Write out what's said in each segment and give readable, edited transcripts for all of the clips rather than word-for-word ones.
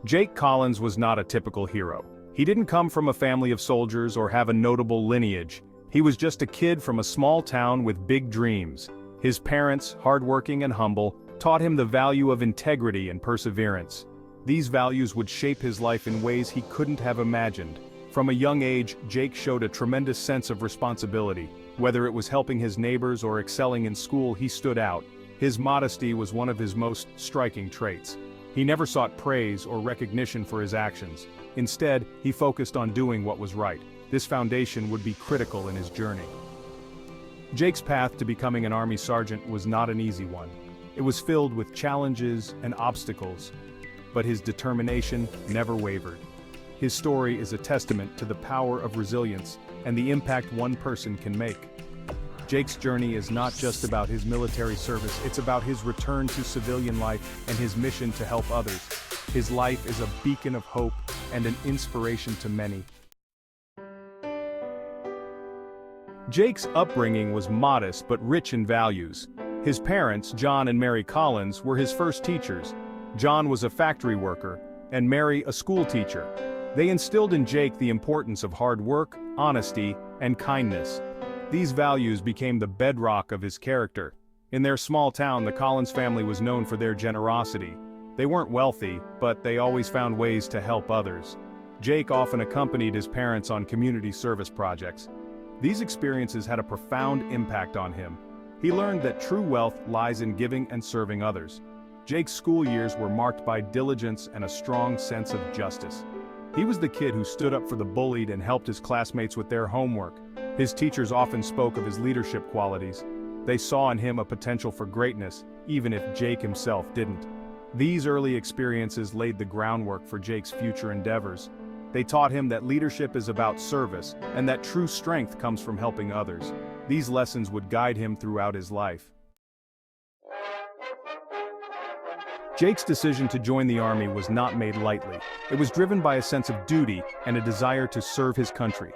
Jake Collins was not a typical hero. He didn't come from a family of soldiers or have a notable lineage. He was just a kid from a small town with big dreams. His parents, hardworking and humble, taught him the value of integrity and perseverance. These values would shape his life in ways he couldn't have imagined. From a young age, Jake showed a tremendous sense of responsibility. Whether it was helping his neighbors or excelling in school, he stood out. His modesty was one of his most striking traits. He never sought praise or recognition for his actions. Instead, he focused on doing what was right. This foundation would be critical in his journey. Jake's path to becoming an Army sergeant was not an easy one. It was filled with challenges and obstacles, but his determination never wavered. His story is a testament to the power of resilience and the impact one person can make. Jake's journey is not just about his military service, it's about his return to civilian life and his mission to help others. His life is a beacon of hope and an inspiration to many. Jake's upbringing was modest but rich in values. His parents, John and Mary Collins, were his first teachers. John was a factory worker, and Mary a school teacher. They instilled in Jake the importance of hard work, honesty, and kindness. These values became the bedrock of his character. In their small town, the Collins family was known for their generosity. They weren't wealthy, but they always found ways to help others. Jake often accompanied his parents on community service projects. These experiences had a profound impact on him. He learned that true wealth lies in giving and serving others. Jake's school years were marked by diligence and a strong sense of justice. He was the kid who stood up for the bullied and helped his classmates with their homework. His teachers often spoke of his leadership qualities. They saw in him a potential for greatness, even if Jake himself didn't. These early experiences laid the groundwork for Jake's future endeavors. They taught him that leadership is about service, and that true strength comes from helping others. These lessons would guide him throughout his life. Jake's decision to join the Army was not made lightly. It was driven by a sense of duty and a desire to serve his country.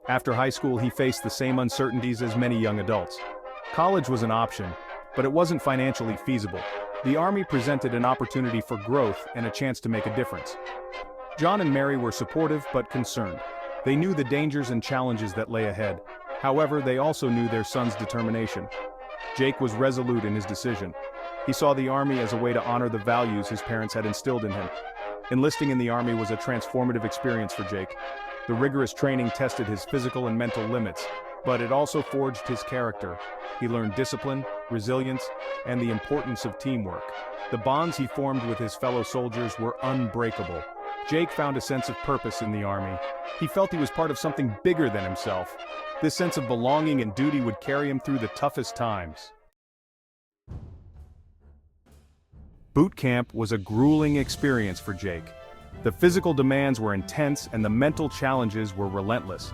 After high school, he faced the same uncertainties as many young adults. College was an option, but it wasn't financially feasible. The Army presented an opportunity for growth and a chance to make a difference. John and Mary were supportive but concerned. They knew the dangers and challenges that lay ahead. However, they also knew their son's determination. Jake was resolute in his decision. He saw the Army as a way to honor the values his parents had instilled in him. Enlisting in the Army was a transformative experience for Jake. The rigorous training tested his physical and mental limits, but it also forged his character. He learned discipline, resilience, and the importance of teamwork. The bonds he formed with his fellow soldiers were unbreakable. Jake found a sense of purpose in the Army. He felt he was part of something bigger than himself. This sense of belonging and duty would carry him through the toughest times. Boot camp was a grueling experience for Jake. The physical demands were intense and the mental challenges were relentless.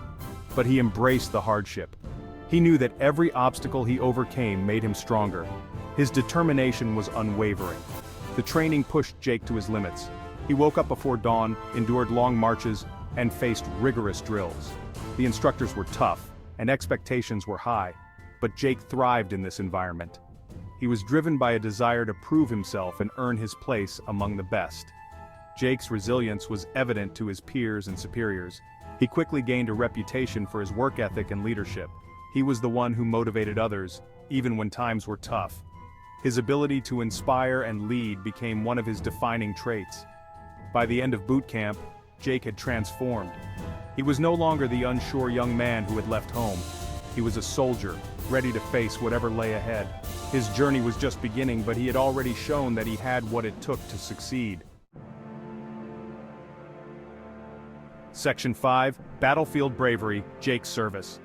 But he embraced the hardship. He knew that every obstacle he overcame made him stronger. His determination was unwavering. The training pushed Jake to his limits. He woke up before dawn, endured long marches, and faced rigorous drills. The instructors were tough, and expectations were high, but Jake thrived in this environment. He was driven by a desire to prove himself and earn his place among the best. Jake's resilience was evident to his peers and superiors. He quickly gained a reputation for his work ethic and leadership. He was the one who motivated others, even when times were tough. His ability to inspire and lead became one of his defining traits. By the end of boot camp, Jake had transformed. He was no longer the unsure young man who had left home. He was a soldier, ready to face whatever lay ahead. His journey was just beginning, but he had already shown that he had what it took to succeed. Section 5, Battlefield Bravery, Jake's Service.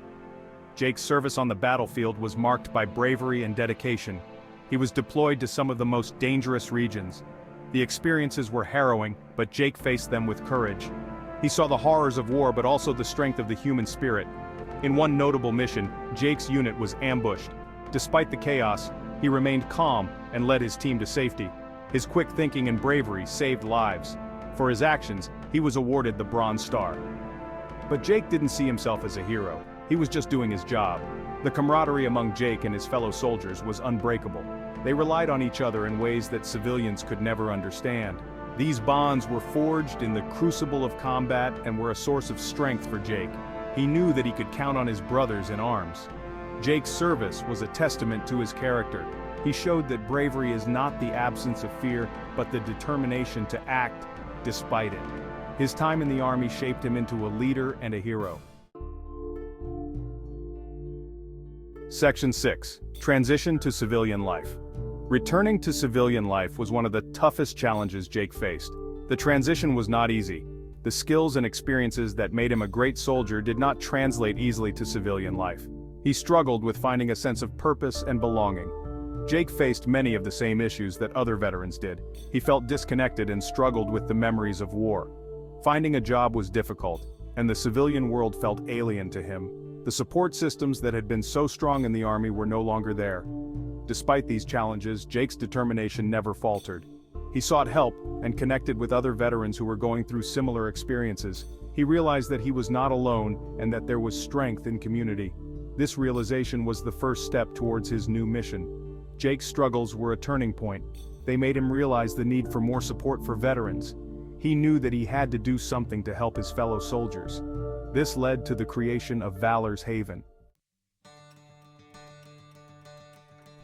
Jake's service on the battlefield was marked by bravery and dedication. He was deployed to some of the most dangerous regions. The experiences were harrowing, but Jake faced them with courage. He saw the horrors of war but also the strength of the human spirit. In one notable mission, Jake's unit was ambushed. Despite the chaos, he remained calm and led his team to safety. His quick thinking and bravery saved lives. For his actions, he was awarded the Bronze Star. But Jake didn't see himself as a hero. He was just doing his job. The camaraderie among Jake and his fellow soldiers was unbreakable. They relied on each other in ways that civilians could never understand. These bonds were forged in the crucible of combat and were a source of strength for Jake. He knew that he could count on his brothers in arms. Jake's service was a testament to his character. He showed that bravery is not the absence of fear, but the determination to act despite it. His time in the army shaped him into a leader and a hero. Section 6. Transition to civilian life. Returning to civilian life was one of the toughest challenges Jake faced. The transition was not easy. The skills and experiences that made him a great soldier did not translate easily to civilian life. He struggled with finding a sense of purpose and belonging. Jake faced many of the same issues that other veterans did. He felt disconnected and struggled with the memories of war. Finding a job was difficult, and the civilian world felt alien to him. The support systems that had been so strong in the Army were no longer there. Despite these challenges, Jake's determination never faltered. He sought help and connected with other veterans who were going through similar experiences. He realized that he was not alone and that there was strength in community. This realization was the first step towards his new mission. Jake's struggles were a turning point. They made him realize the need for more support for veterans. He knew that he had to do something to help his fellow soldiers. This led to the creation of Valors Haven.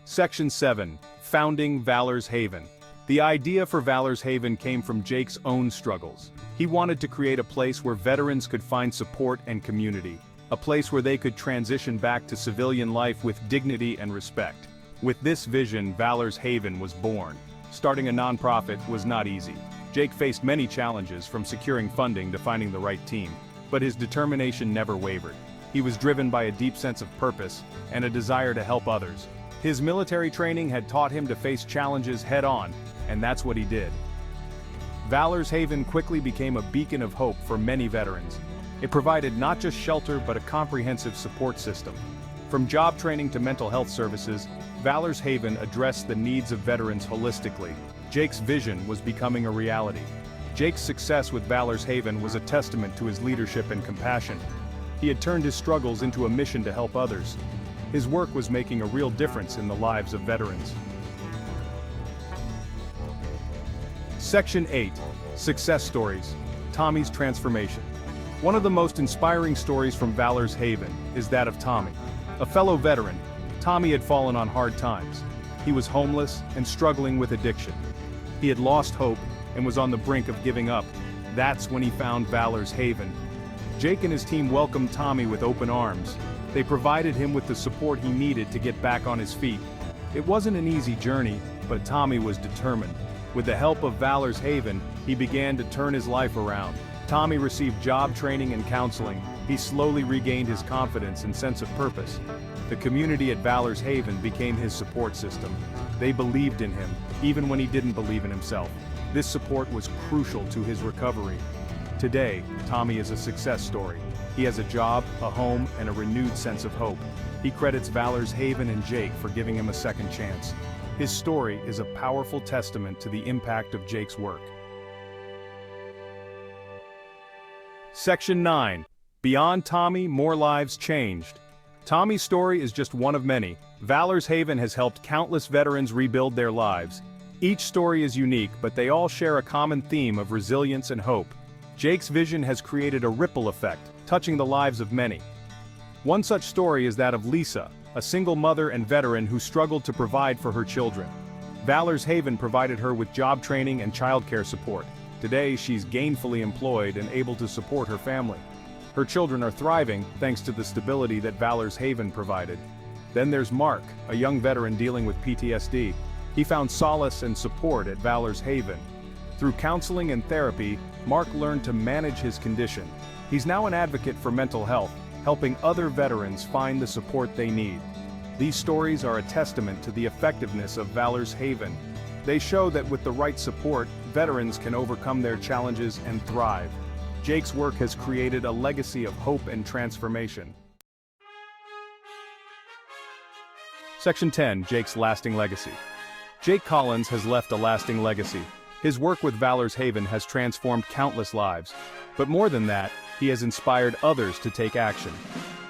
Section 7. Founding Valors Haven. The idea for Valors Haven came from Jake's own struggles. He wanted to create a place where veterans could find support and community, a place where they could transition back to civilian life with dignity and respect. With this vision, Valors Haven was born. Starting a nonprofit was not easy. Jake faced many challenges, from securing funding to finding the right team, but his determination never wavered. He was driven by a deep sense of purpose and a desire to help others. His military training had taught him to face challenges head-on, and that's what he did. Valors Haven quickly became a beacon of hope for many veterans. It provided not just shelter but a comprehensive support system. From job training to mental health services, Valors Haven addressed the needs of veterans holistically. Jake's vision was becoming a reality. Jake's success with Valors Haven was a testament to his leadership and compassion. He had turned his struggles into a mission to help others. His work was making a real difference in the lives of veterans. Section 8. Success Stories. Tommy's Transformation. One of the most inspiring stories from Valors Haven is that of Tommy. A fellow veteran, Tommy had fallen on hard times. He was homeless and struggling with addiction. He had lost hope and was on the brink of giving up. That's when he found Valors Haven. Jake and his team welcomed Tommy with open arms. They provided him with the support he needed to get back on his feet. It wasn't an easy journey, but Tommy was determined. With the help of Valors Haven, he began to turn his life around. Tommy received job training and counseling. He slowly regained his confidence and sense of purpose. The community at Valors Haven became his support system. They believed in him, even when he didn't believe in himself. This support was crucial to his recovery. Today, Tommy is a success story. He has a job, a home, and a renewed sense of hope. He credits Valors Haven and Jake for giving him a second chance. His story is a powerful testament to the impact of Jake's work. Section 9. Beyond Tommy, more lives changed. Tommy's story is just one of many. Valors Haven has helped countless veterans rebuild their lives. Each story is unique, but they all share a common theme of resilience and hope. Jake's vision has created a ripple effect, touching the lives of many. One such story is that of Lisa, a single mother and veteran who struggled to provide for her children. Valors Haven provided her with job training and childcare support. Today, she's gainfully employed and able to support her family. Her children are thriving thanks to the stability that Valors Haven provided. Then there's Mark, a young veteran dealing with PTSD. He found solace and support at Valors Haven. Through counseling and therapy, Mark learned to manage his condition. He's now an advocate for mental health, helping other veterans find the support they need. These stories are a testament to the effectiveness of Valors Haven. They show that with the right support, veterans can overcome their challenges and thrive. Jake's work has created a legacy of hope and transformation. Section 10. Jake's lasting legacy. Jake Collins has left a lasting legacy. His work with Valors Haven has transformed countless lives. But more than that, he has inspired others to take action.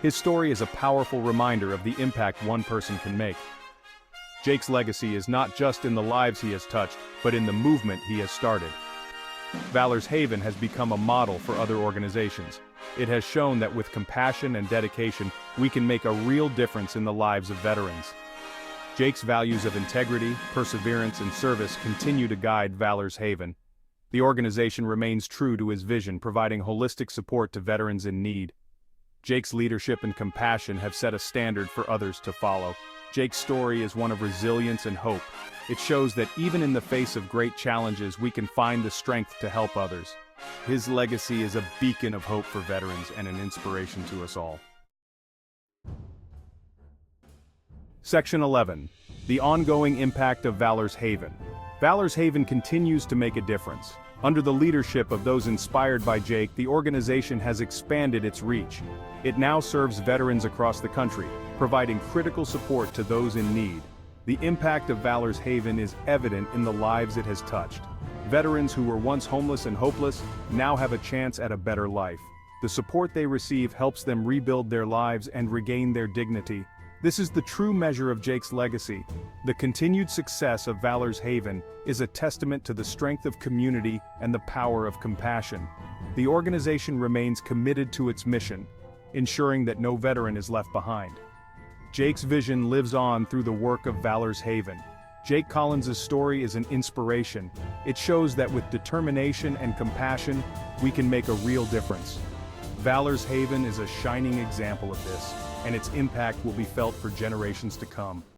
His story is a powerful reminder of the impact one person can make. Jake's legacy is not just in the lives he has touched, but in the movement he has started. Valors Haven has become a model for other organizations. It has shown that with compassion and dedication, we can make a real difference in the lives of veterans. Jake's values of integrity, perseverance, and service continue to guide Valors Haven. The organization remains true to his vision, providing holistic support to veterans in need. Jake's leadership and compassion have set a standard for others to follow. Jake's story is one of resilience and hope. It shows that even in the face of great challenges, we can find the strength to help others. His legacy is a beacon of hope for veterans and an inspiration to us all. Section 11. The ongoing impact of Valors Haven. Valors Haven continues to make a difference. Under the leadership of those inspired by Jake, the organization has expanded its reach. It now serves veterans across the country, providing critical support to those in need. The impact of Valors Haven is evident in the lives it has touched. Veterans who were once homeless and hopeless now have a chance at a better life. The support they receive helps them rebuild their lives and regain their dignity. This is the true measure of Jake's legacy. The continued success of Valors Haven is a testament to the strength of community and the power of compassion. The organization remains committed to its mission, ensuring that no veteran is left behind. Jake's vision lives on through the work of Valors Haven. Jake Collins' story is an inspiration. It shows that with determination and compassion, we can make a real difference. Valors Haven is a shining example of this, and its impact will be felt for generations to come.